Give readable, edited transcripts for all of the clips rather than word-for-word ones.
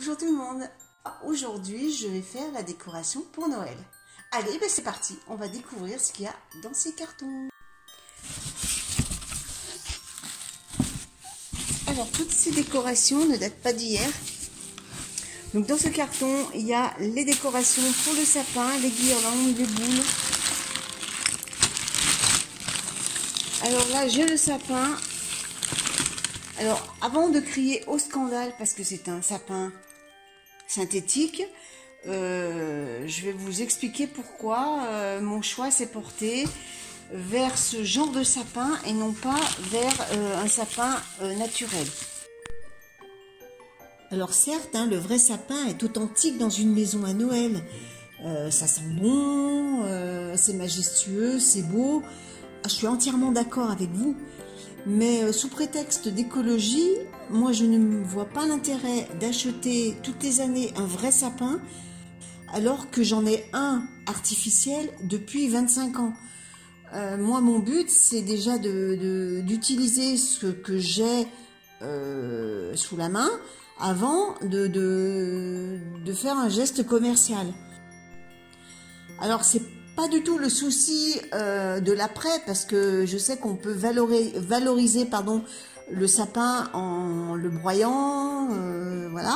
Bonjour tout le monde. Aujourd'hui, je vais faire la décoration pour Noël. Allez, ben c'est parti. On va découvrir ce qu'il y a dans ces cartons. Alors, toutes ces décorations ne datent pas d'hier. Donc, dans ce carton, il y a les décorations pour le sapin, les guirlandes, les boules. Alors là, j'ai le sapin. Alors, avant de crier au scandale, parce que c'est un sapin synthétique, je vais vous expliquer pourquoi mon choix s'est porté vers ce genre de sapin et non pas vers un sapin naturel. Alors certes, hein, le vrai sapin est authentique dans une maison à Noël. Ça sent bon, c'est majestueux, c'est beau. Je suis entièrement d'accord avec vous. Mais sous prétexte d'écologie, moi je ne vois pas l'intérêt d'acheter toutes les années un vrai sapin alors que j'en ai un artificiel depuis 25 ans. Moi mon but c'est déjà d'utiliser ce que j'ai sous la main avant de faire un geste commercial. Alors c'est pas du tout le souci de l'après, parce que je sais qu'on peut valoriser le sapin en le broyant, voilà.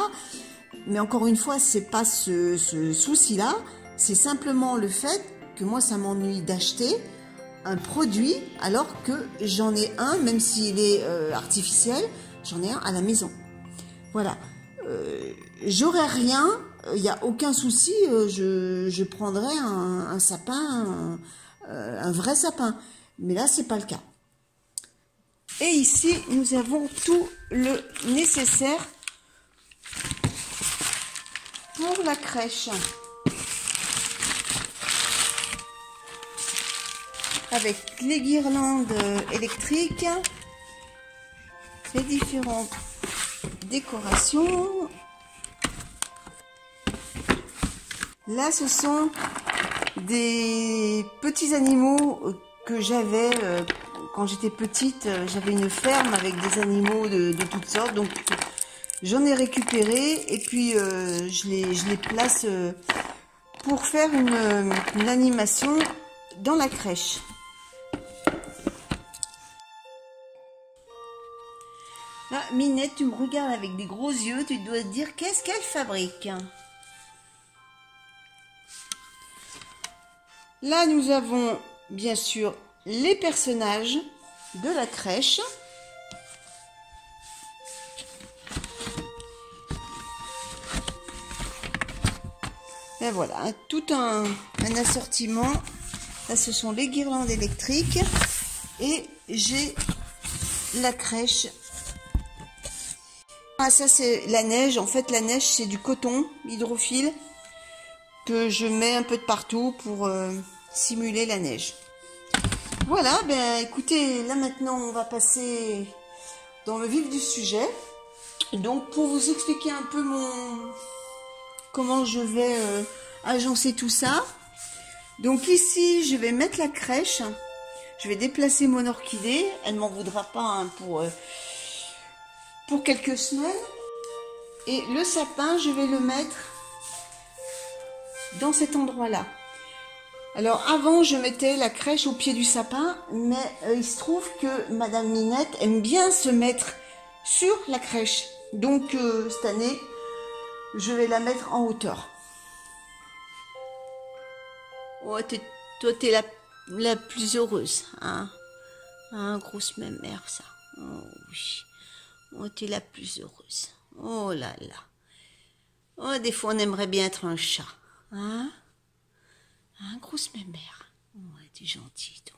Mais encore une fois, c'est pas ce souci-là, c'est simplement le fait que moi, ça m'ennuie d'acheter un produit alors que j'en ai un, même s'il est artificiel, j'en ai un à la maison. Voilà. J'aurais rien, il n'y a aucun souci, je prendrais un sapin, un vrai sapin. Mais là, c'est pas le cas. Et ici, nous avons tout le nécessaire pour la crèche. Avec les guirlandes électriques, les différentes décorations. Là, ce sont des petits animaux que j'avais quand j'étais petite. J'avais une ferme avec des animaux de toutes sortes, donc j'en ai récupéré et puis je les place pour faire une animation dans la crèche. Ah, Minette, tu me regardes avec des gros yeux, tu dois te dire qu'est-ce qu'elle fabrique. Là, nous avons bien sûr les personnages de la crèche. Et voilà, tout un assortiment. Là, ce sont les guirlandes électriques. Et j'ai la crèche. Ah, ça c'est la neige. En fait, la neige, c'est du coton hydrophile que je mets un peu de partout pour simuler la neige. Voilà, ben écoutez, là maintenant on va passer dans le vif du sujet. Donc pour vous expliquer un peu comment je vais agencer tout ça. Donc ici je vais mettre la crèche. Je vais déplacer mon orchidée. Elle ne m'en voudra pas hein, pour quelques semaines. Et le sapin, je vais le mettre dans cet endroit-là. Alors avant, je mettais la crèche au pied du sapin, mais il se trouve que Madame Minette aime bien se mettre sur la crèche. Donc cette année, je vais la mettre en hauteur. Oh, toi, t'es la plus heureuse, hein? Hein, grosse mémère, ça. Oh oui. Oh, t'es la plus heureuse. Oh là là. Oh, des fois, on aimerait bien être un chat. Hein? Hein, grosse mémère. Ouais, t'es gentille, toi.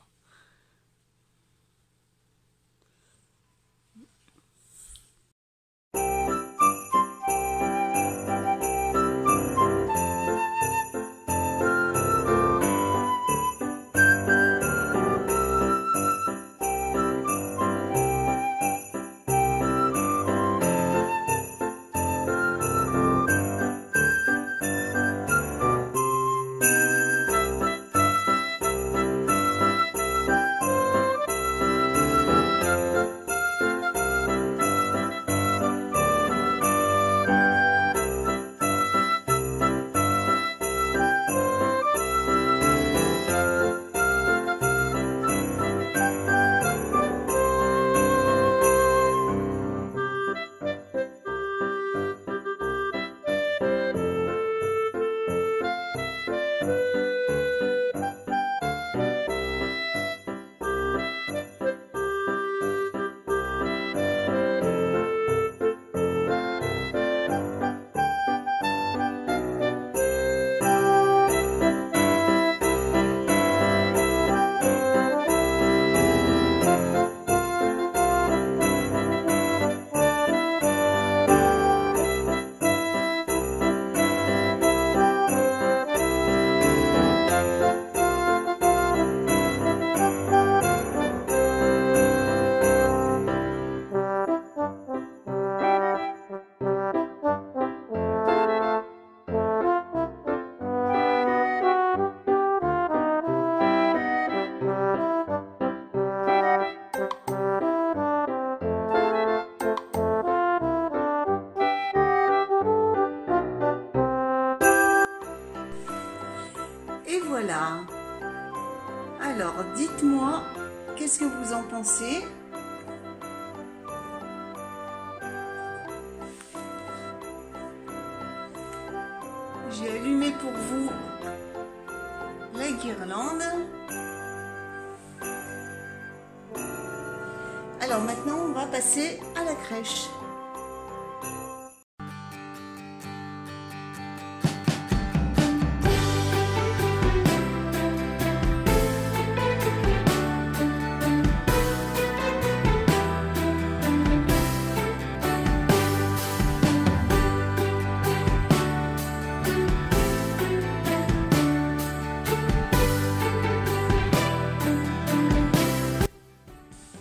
Alors, dites-moi, qu'est-ce que vous en pensez? J'ai allumé pour vous la guirlande. Alors maintenant, on va passer à la crèche.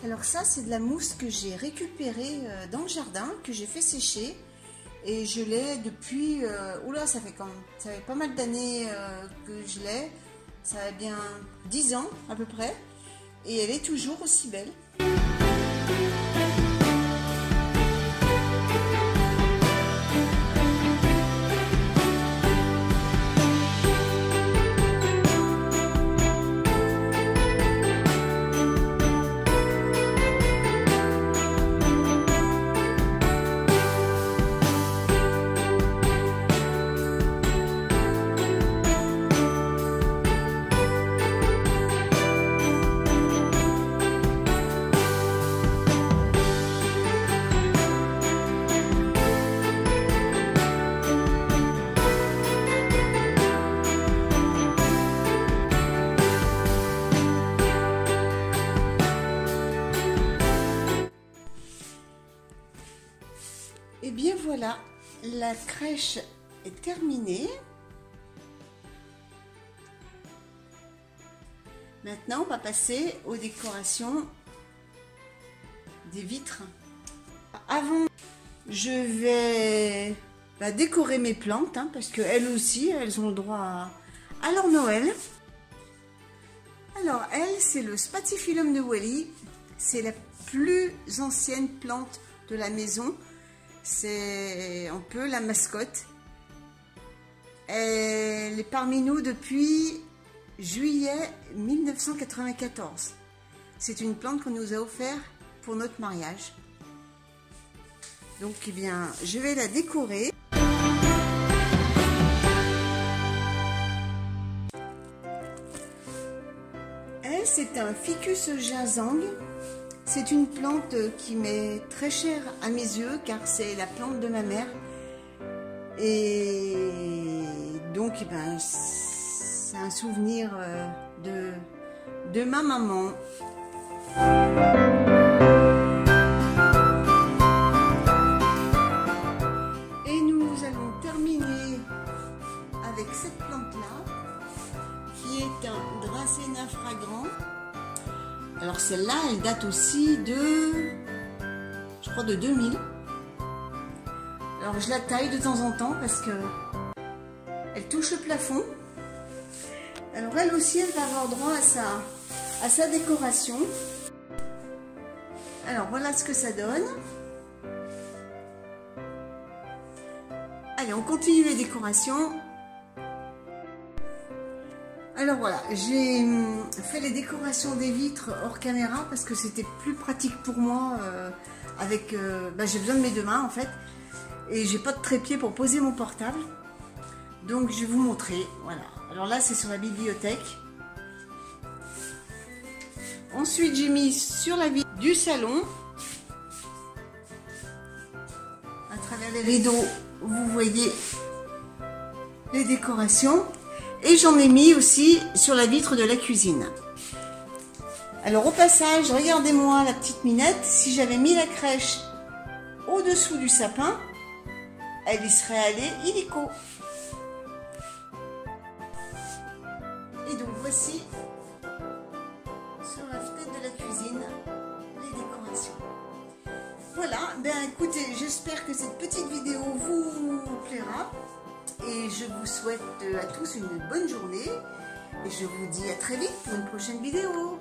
Alors ça, c'est de la mousse que j'ai récupérée dans le jardin, que j'ai fait sécher. Et je l'ai depuis... oula, ça fait pas mal d'années que je l'ai. Ça a bien 10 ans à peu près. Et elle est toujours aussi belle. Et bien voilà, la crèche est terminée. Maintenant, on va passer aux décorations des vitres. Avant, je vais décorer mes plantes, hein, parce qu'elles aussi, elles ont le droit à leur Noël. Alors, elle, c'est le Spathiphyllum de Wally. C'est la plus ancienne plante de la maison. C'est un peu la mascotte. Elle est parmi nous depuis juillet 1994. C'est une plante qu'on nous a offert pour notre mariage. Donc, eh bien, je vais la décorer. Elle, c'est un Ficus jasang. C'est une plante qui m'est très chère à mes yeux car c'est la plante de ma mère. Et donc, eh ben, c'est un souvenir de ma maman. Et nous allons terminer avec cette plante-là qui est un Dracæna fragrant. Alors celle-là, elle date aussi de, je crois, de 2000. Alors je la taille de temps en temps parce que elle touche le plafond. Alors elle aussi, elle va avoir droit à sa décoration. Alors voilà ce que ça donne. Allez, on continue les décorations. Alors voilà, j'ai fait les décorations des vitres hors caméra parce que c'était plus pratique pour moi j'ai besoin de mes deux mains en fait et j'ai pas de trépied pour poser mon portable. Donc je vais vous montrer, voilà. Alors là c'est sur la bibliothèque. Ensuite j'ai mis sur la vitre du salon. À travers les rideaux, vous voyez les décorations. Et j'en ai mis aussi sur la vitre de la cuisine. Alors au passage, regardez-moi la petite minette. Si j'avais mis la crèche au-dessous du sapin, elle y serait allée illico. Et donc voici sur la fenêtre de la cuisine les décorations. Voilà, ben écoutez, j'espère que cette petite vidéo vous plaira. Et je vous souhaite à tous une bonne journée. Et je vous dis à très vite pour une prochaine vidéo.